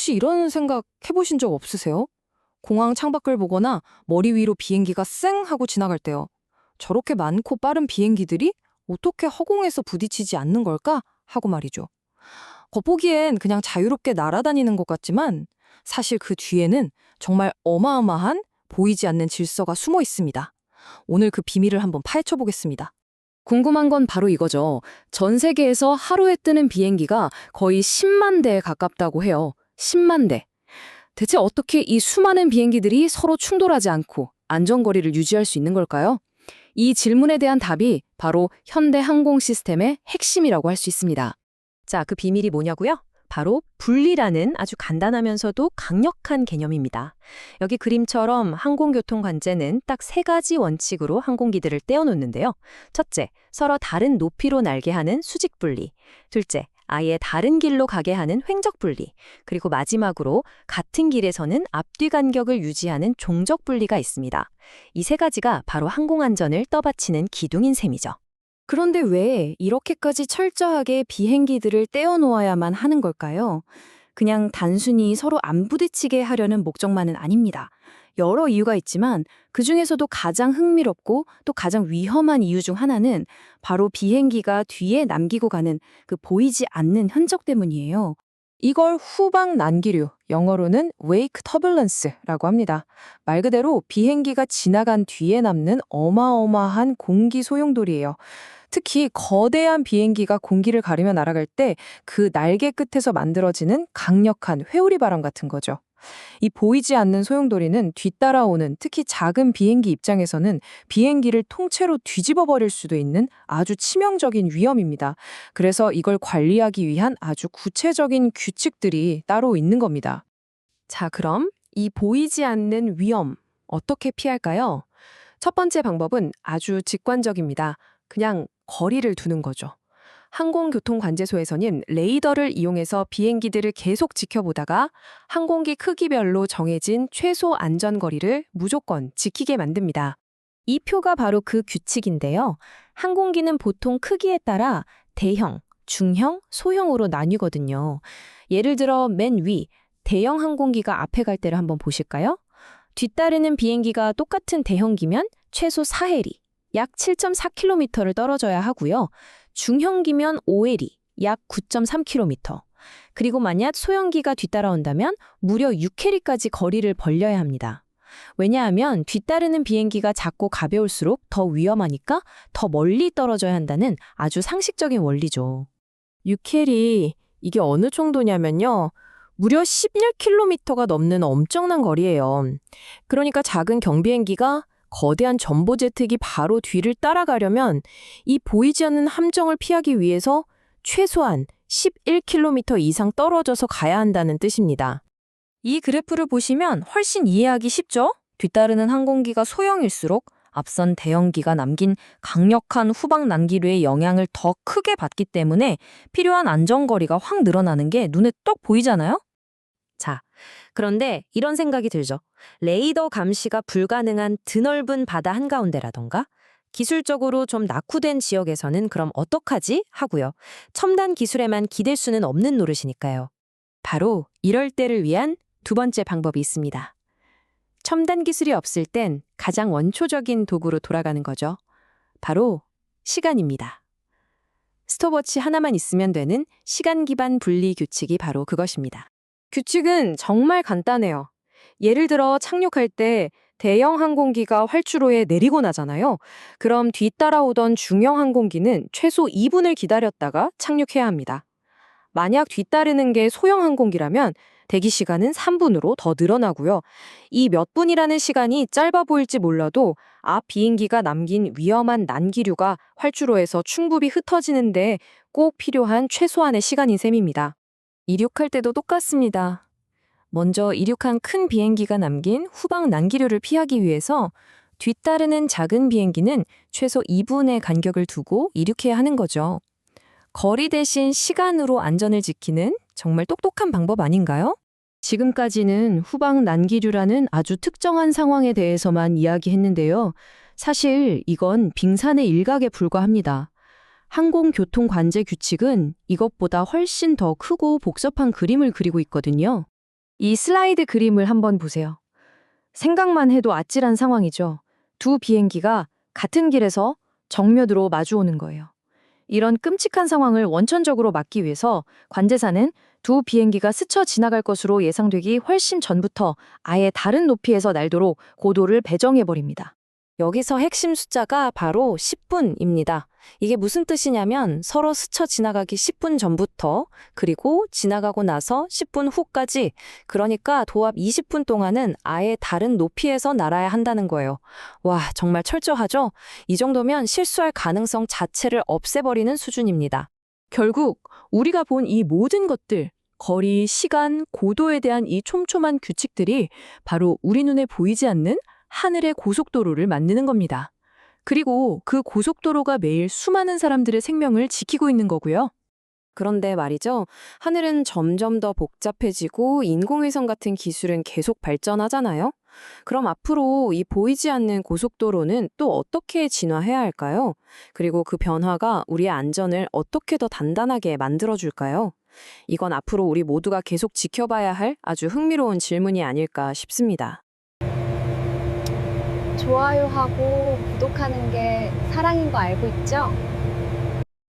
혹시 이런 생각 해보신 적 없으세요? 공항 창밖을 보거나 머리 위로 비행기가 쌩 하고 지나갈 때요. 저렇게 많고 빠른 비행기들이 어떻게 허공에서 부딪히지 않는 걸까? 하고 말이죠. 겉보기엔 그냥 자유롭게 날아다니는 것 같지만 사실 그 뒤에는 정말 어마어마한 보이지 않는 질서가 숨어 있습니다. 오늘 그 비밀을 한번 파헤쳐 보겠습니다. 궁금한 건 바로 이거죠. 전 세계에서 하루에 뜨는 비행기가 거의 10만 대에 가깝다고 해요. 10만 대. 대체 어떻게 이 수많은 비행기들이 서로 충돌하지 않고 안전거리를 유지할 수 있는 걸까요? 이 질문에 대한 답이 바로 현대 항공 시스템의 핵심이라고 할 수 있습니다. 자, 그 비밀이 뭐냐고요? 바로 분리라는 아주 간단하면서도 강력한 개념입니다. 여기 그림처럼 항공교통 관제는 딱 세 가지 원칙으로 항공기들을 떼어놓는데요. 첫째, 서로 다른 높이로 날게 하는 수직 분리. 둘째, 아예 다른 길로 가게 하는 횡적 분리. 그리고 마지막으로 같은 길에서는 앞뒤 간격을 유지하는 종적 분리가 있습니다. 이 세 가지가 바로 항공안전을 떠받치는 기둥인 셈이죠. 그런데 왜 이렇게까지 철저하게 비행기들을 떼어놓아야만 하는 걸까요? 그냥 단순히 서로 안 부딪히게 하려는 목적만은 아닙니다. 여러 이유가 있지만 그중에서도 가장 흥미롭고 또 가장 위험한 이유 중 하나는 바로 비행기가 뒤에 남기고 가는 그 보이지 않는 흔적 때문이에요. 이걸 후방 난기류, 영어로는 wake turbulence라고 합니다. 말 그대로 비행기가 지나간 뒤에 남는 어마어마한 공기 소용돌이에요. 특히 거대한 비행기가 공기를 가르며 날아갈 때 그 날개 끝에서 만들어지는 강력한 회오리 바람 같은 거죠. 이 보이지 않는 소용돌이는 뒤따라오는 특히 작은 비행기 입장에서는 비행기를 통째로 뒤집어 버릴 수도 있는 아주 치명적인 위험입니다. 그래서 이걸 관리하기 위한 아주 구체적인 규칙들이 따로 있는 겁니다. 자, 그럼 이 보이지 않는 위험 어떻게 피할까요? 첫 번째 방법은 아주 직관적입니다. 그냥 거리를 두는 거죠. 항공교통관제소에서는 레이더를 이용해서 비행기들을 계속 지켜보다가 항공기 크기별로 정해진 최소 안전거리를 무조건 지키게 만듭니다. 이 표가 바로 그 규칙인데요. 항공기는 보통 크기에 따라 대형, 중형, 소형으로 나뉘거든요. 예를 들어 맨 위, 대형 항공기가 앞에 갈 때를 한번 보실까요? 뒤따르는 비행기가 똑같은 대형기면 최소 4해리, 약 7.4km를 떨어져야 하고요. 중형기면 5해리, 약 9.3km. 그리고 만약 소형기가 뒤따라온다면 무려 6해리까지 거리를 벌려야 합니다. 왜냐하면 뒤따르는 비행기가 작고 가벼울수록 더 위험하니까 더 멀리 떨어져야 한다는 아주 상식적인 원리죠. 6해리, 이게 어느 정도냐면요. 무려 11km가 넘는 엄청난 거리예요. 그러니까 작은 경비행기가 거대한 전보제트기 바로 뒤를 따라가려면 이 보이지 않는 함정을 피하기 위해서 최소한 11km 이상 떨어져서 가야 한다는 뜻입니다. 이 그래프를 보시면 훨씬 이해하기 쉽죠? 뒤따르는 항공기가 소형일수록 앞선 대형기가 남긴 강력한 후방 난기류의 영향을 더 크게 받기 때문에 필요한 안전거리가 확 늘어나는 게 눈에 떡 보이잖아요? 자, 그런데 이런 생각이 들죠. 레이더 감시가 불가능한 드넓은 바다 한가운데라던가 기술적으로 좀 낙후된 지역에서는 그럼 어떡하지? 하고요. 첨단 기술에만 기댈 수는 없는 노릇이니까요. 바로 이럴 때를 위한 두 번째 방법이 있습니다. 첨단 기술이 없을 땐 가장 원초적인 도구로 돌아가는 거죠. 바로 시간입니다. 스톱워치 하나만 있으면 되는 시간 기반 분리 규칙이 바로 그것입니다. 규칙은 정말 간단해요. 예를 들어 착륙할 때 대형 항공기가 활주로에 내리고 나잖아요. 그럼 뒤따라오던 중형 항공기는 최소 2분을 기다렸다가 착륙해야 합니다. 만약 뒤따르는 게 소형 항공기라면 대기 시간은 3분으로 더 늘어나고요. 이 몇 분이라는 시간이 짧아 보일지 몰라도 앞 비행기가 남긴 위험한 난기류가 활주로에서 충분히 흩어지는데 꼭 필요한 최소한의 시간인 셈입니다. 이륙할 때도 똑같습니다. 먼저 이륙한 큰 비행기가 남긴 후방 난기류를 피하기 위해서 뒤따르는 작은 비행기는 최소 2분의 간격을 두고 이륙해야 하는 거죠. 거리 대신 시간으로 안전을 지키는 정말 똑똑한 방법 아닌가요? 지금까지는 후방 난기류라는 아주 특정한 상황에 대해서만 이야기했는데요. 사실 이건 빙산의 일각에 불과합니다. 항공교통관제 규칙은 이것보다 훨씬 더 크고 복잡한 그림을 그리고 있거든요. 이 슬라이드 그림을 한번 보세요. 생각만 해도 아찔한 상황이죠. 두 비행기가 같은 길에서 정면으로 마주오는 거예요. 이런 끔찍한 상황을 원천적으로 막기 위해서 관제사는 두 비행기가 스쳐 지나갈 것으로 예상되기 훨씬 전부터 아예 다른 높이에서 날도록 고도를 배정해버립니다. 여기서 핵심 숫자가 바로 10분입니다. 이게 무슨 뜻이냐면 서로 스쳐 지나가기 10분 전부터 그리고 지나가고 나서 10분 후까지 그러니까 도합 20분 동안은 아예 다른 높이에서 날아야 한다는 거예요. 와, 정말 철저하죠? 이 정도면 실수할 가능성 자체를 없애버리는 수준입니다. 결국 우리가 본 이 모든 것들, 거리, 시간, 고도에 대한 이 촘촘한 규칙들이 바로 우리 눈에 보이지 않는 하늘의 고속도로를 만드는 겁니다. 그리고 그 고속도로가 매일 수많은 사람들의 생명을 지키고 있는 거고요. 그런데 말이죠. 하늘은 점점 더 복잡해지고 인공위성 같은 기술은 계속 발전하잖아요. 그럼 앞으로 이 보이지 않는 고속도로는 또 어떻게 진화해야 할까요? 그리고 그 변화가 우리의 안전을 어떻게 더 단단하게 만들어줄까요? 이건 앞으로 우리 모두가 계속 지켜봐야 할 아주 흥미로운 질문이 아닐까 싶습니다. 좋아요하고 구독하는 게 사랑인 거 알고 있죠?